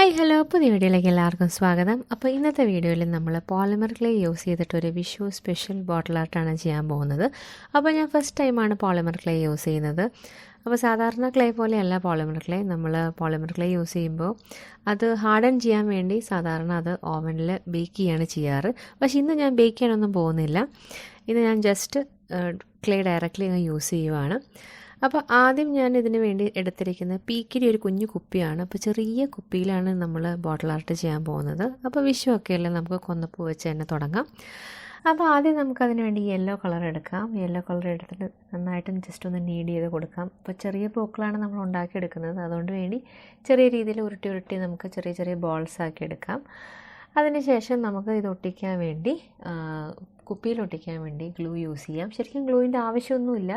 Hi hello പുതിയ വീഡിയോയിലേക്ക് എല്ലാവർക്കും സ്വാഗതം. അപ്പോൾ ഇന്നത്തെ വീഡിയോയിൽ നമ്മൾ പോളിമർ ക്ലേ യൂസ് ചെയ്തിട്ടൊരു വിഷു സ്പെഷ്യൽ ബോട്ടിൽ ആർട്ടാണ് ചെയ്യാൻ പോകുന്നത്. അപ്പോൾ ഞാൻ ഫസ്റ്റ് ടൈമാണ് പോളിമർ ക്ലേ യൂസ് ചെയ്യുന്നത്. അപ്പോൾ സാധാരണ ക്ലേ പോലെയല്ല പോളിമർ ക്ലേ. നമ്മൾ പോളിമർ ക്ലേ യൂസ് ചെയ്യുമ്പോൾ അത് ഹാർഡൻ ചെയ്യാൻ വേണ്ടി സാധാരണ അത് ഓവനിൽ ബേക്ക് ചെയ്യാണ് ചെയ്യാറ്. പക്ഷേ ഇന്ന് ഞാൻ ബേക്ക് ചെയ്യാനൊന്നും പോകുന്നില്ല. ഇന്ന് ഞാൻ ജസ്റ്റ് ക്ലേ ഡയറക്റ്റ്ലി യൂസ് ചെയ്യുവാണ്. അപ്പോൾ ആദ്യം ഞാൻ ഇതിന് വേണ്ടി എടുത്തിരിക്കുന്നത് പീക്കിരി ഒരു കുഞ്ഞു കുപ്പിയാണ്. അപ്പോൾ ചെറിയ കുപ്പിയിലാണ് നമ്മൾ ബോട്ടിൽ ആർട്ട് ചെയ്യാൻ പോകുന്നത്. അപ്പോൾ വിഷുവൊക്കെ അല്ലേ, നമുക്ക് കൊന്നപ്പൂ വെച്ച് തന്നെ തുടങ്ങാം. അപ്പോൾ ആദ്യം നമുക്കതിന് വേണ്ടി യെല്ലോ കളർ എടുക്കാം. യെല്ലോ കളർ എടുത്തിട്ട് നന്നായിട്ടും ജസ്റ്റ് ഒന്ന് നീഡ് ചെയ്ത് കൊടുക്കാം. അപ്പോൾ ചെറിയ പൂക്കളാണ് നമ്മൾ ഉണ്ടാക്കിയെടുക്കുന്നത്, അതുകൊണ്ട് വേണ്ടി ചെറിയ രീതിയിൽ ഉരുട്ടി നമുക്ക് ചെറിയ ചെറിയ ബോൾസ് ആക്കി എടുക്കാം. അതിനുശേഷം നമുക്ക് ഇത് ഒട്ടിക്കാൻ വേണ്ടി കുപ്പിയിൽ ഒട്ടിക്കാൻ വേണ്ടി ഗ്ലൂ യൂസ് ചെയ്യാം. ശരിക്കും ഗ്ലൂവിൻ്റെ ആവശ്യമൊന്നുമില്ല,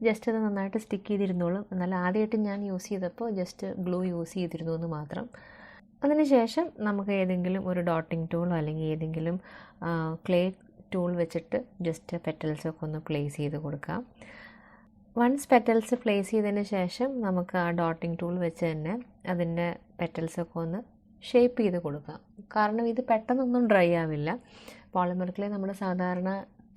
ജസ്റ്റ് അത് നന്നായിട്ട് സ്റ്റിക്ക് ചെയ്തിരുന്നോളും. എന്നാൽ ആദ്യമായിട്ട് ഞാൻ യൂസ് ചെയ്തപ്പോൾ ജസ്റ്റ് ഗ്ലൂ യൂസ് ചെയ്തിരുന്നു എന്ന് മാത്രം. അതിനുശേഷം നമുക്ക് ഏതെങ്കിലും ഒരു ഡോട്ടിംഗ് ടൂളോ അല്ലെങ്കിൽ ഏതെങ്കിലും ക്ലേ ടൂൾ വെച്ചിട്ട് ജസ്റ്റ് പെറ്റൽസൊക്കെ ഒന്ന് പ്ലേസ് ചെയ്ത് കൊടുക്കാം. വൺസ് പെറ്റൽസ് പ്ലേസ് ചെയ്തതിന് ശേഷം നമുക്ക് ആ ഡോട്ടിംഗ് ടൂൾ വെച്ച് തന്നെ അതിൻ്റെ പെറ്റൽസൊക്കെ ഒന്ന് ഷേപ്പ് ചെയ്ത് കൊടുക്കാം. കാരണം ഇത് പെട്ടെന്നൊന്നും ഡ്രൈ ആവില്ല. പോളിമർ ക്ലേ നമ്മൾ സാധാരണ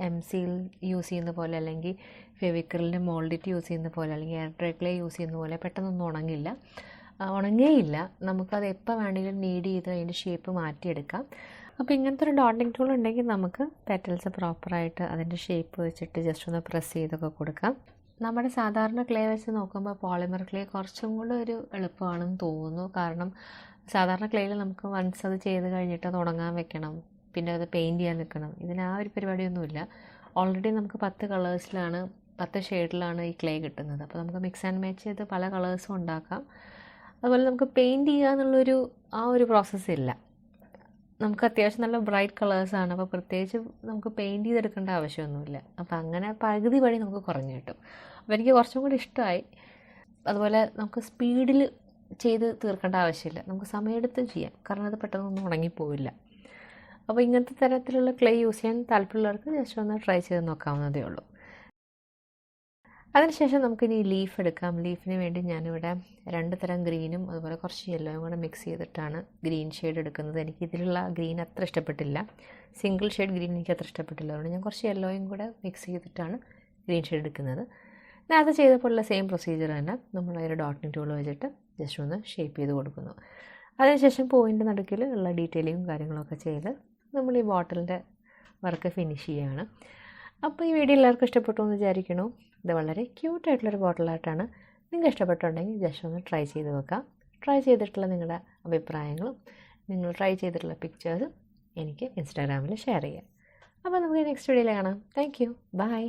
എംസിയിൽ യൂസ് ചെയ്യുന്ന പോലെ അല്ലെങ്കിൽ ഫെവിക്രിലിൻ്റെ മോൾഡിറ്റ് യൂസ് ചെയ്യുന്ന പോലെ അല്ലെങ്കിൽ എയർ ഡ്രൈ ക്ലേ യൂസ് ചെയ്യുന്ന പോലെ പെട്ടെന്നൊന്നും ഉണങ്ങേയില്ല. നമുക്കത് എപ്പോൾ വേണമെങ്കിലും നീഡ് ചെയ്ത് അതിൻ്റെ ഷേപ്പ് മാറ്റിയെടുക്കാം. അപ്പോൾ ഇങ്ങനത്തെ ഒരു ഡോട്ടിംഗ് ടൂൾ ഉണ്ടെങ്കിൽ നമുക്ക് പെറ്റൽസ് പ്രോപ്പറായിട്ട് അതിൻ്റെ ഷേപ്പ് വെച്ചിട്ട് ജസ്റ്റ് ഒന്ന് പ്രസ് ചെയ്തൊക്കെ കൊടുക്കാം. നമ്മുടെ സാധാരണ ക്ലേ വെച്ച് നോക്കുമ്പോൾ പോളിമർ ക്ലേ കുറച്ചും കൂടെ ഒരു എളുപ്പമാണെന്ന് തോന്നുന്നു. കാരണം സാധാരണ ക്ലേയിൽ നമുക്ക് വൺസ് അത് ചെയ്ത് കഴിഞ്ഞിട്ട് അത് ഉണങ്ങാൻ വെക്കണം, പിന്നെ അത് പെയിൻറ്റ് ചെയ്യാൻ നിൽക്കണം. ഇതിന് ആ ഒരു പരിപാടിയൊന്നുമില്ല. ഓൾറെഡി നമുക്ക് 10 ഷെയ്ഡിലാണ് ഈ ക്ലേ കിട്ടുന്നത്. അപ്പോൾ നമുക്ക് മിക്സ് ആൻഡ് മാച്ച് ചെയ്ത് പല കളേഴ്സും ഉണ്ടാക്കാം. അതുപോലെ നമുക്ക് പെയിൻറ്റ് ചെയ്യുക എന്നുള്ളൊരു ആ ഒരു പ്രോസസ്സ് ഇല്ല. നമുക്ക് അത്യാവശ്യം നല്ല ബ്രൈറ്റ് കളേഴ്സാണ്. അപ്പോൾ പ്രത്യേകിച്ച് നമുക്ക് പെയിൻറ്റ് ചെയ്തെടുക്കേണ്ട ആവശ്യമൊന്നുമില്ല. അപ്പോൾ അങ്ങനെ പകുതി വഴി നമുക്ക് കുറഞ്ഞു കിട്ടും. അപ്പോൾ എനിക്ക് കുറച്ചും കൂടി ഇഷ്ടമായി. അതുപോലെ നമുക്ക് സ്പീഡിൽ ചെയ്ത് തീർക്കേണ്ട ആവശ്യമില്ല, നമുക്ക് സമയമെടുത്ത് ചെയ്യാം. കാരണം അത് പെട്ടെന്നൊന്നും ഉണങ്ങിപ്പോവില്ല. അപ്പോൾ ഇങ്ങനത്തെ തരത്തിലുള്ള ക്ലേ യൂസ് ചെയ്യാൻ താല്പര്യമുള്ളവർക്ക് ജസ്റ്റ് ഒന്ന് ട്രൈ ചെയ്ത് നോക്കാവുന്നതേ ഉള്ളൂ. അതിനുശേഷം നമുക്കിനി ലീഫ് എടുക്കാം. ലീഫിന് വേണ്ടി ഞാനിവിടെ 2 തരം ഗ്രീനും അതുപോലെ കുറച്ച് യെല്ലോയും കൂടെ മിക്സ് ചെയ്തിട്ടാണ് ഗ്രീൻ ഷെയ്ഡ് എടുക്കുന്നത്. എനിക്ക് ഇതിലുള്ള ഗ്രീൻ അത്ര ഇഷ്ടപ്പെട്ടില്ല, സിംഗിൾ ഷെയ്ഡ് ഗ്രീൻ എനിക്ക് അത്ര ഇഷ്ടപ്പെട്ടില്ല. അതുകൊണ്ട് ഞാൻ കുറച്ച് യെല്ലോയും കൂടെ മിക്സ് ചെയ്തിട്ടാണ് ഗ്രീൻ ഷെയ്ഡ് എടുക്കുന്നത്. നേരത്തെ ചെയ്തപ്പോഴുള്ള സെയിം പ്രൊസീജിയർ തന്നെ നമ്മൾ ഒരു ഡോട്ടിംഗ് ടൂൾ വെച്ചിട്ട് ജസ്റ്റ് ഒന്ന് ഷേപ്പ് ചെയ്ത് കൊടുക്കുന്നു. അതിനുശേഷം പൂവിൻ്റെ നടുക്കിൽ ഉള്ള ഡീറ്റെയിലിങ്ങും കാര്യങ്ങളൊക്കെ ചെയ്ത് നമ്മൾ ഈ ബോട്ടിലിൻ്റെ വർക്ക് ഫിനിഷ് ചെയ്യുകയാണ്. അപ്പോൾ ഈ വീഡിയോ എല്ലാവർക്കും ഇഷ്ടപ്പെട്ടു എന്ന് വിചാരിക്കണു. ഇത് വളരെ ക്യൂട്ടായിട്ടുള്ളൊരു ബോട്ടിലായിട്ടാണ്. നിങ്ങൾക്ക് ഇഷ്ടപ്പെട്ടുണ്ടെങ്കിൽ ജസ്റ്റ് ഒന്ന് ട്രൈ ചെയ്ത് വെക്കാം. ട്രൈ ചെയ്തിട്ടുള്ള നിങ്ങളുടെ അഭിപ്രായങ്ങളും നിങ്ങൾ ട്രൈ ചെയ്തിട്ടുള്ള പിക്ചേഴ്സും എനിക്ക് ഇൻസ്റ്റാഗ്രാമിൽ ഷെയർ ചെയ്യാം. അപ്പോൾ നമുക്ക് നെക്സ്റ്റ് വീഡിയോയിൽ കാണാം. Thank you, by.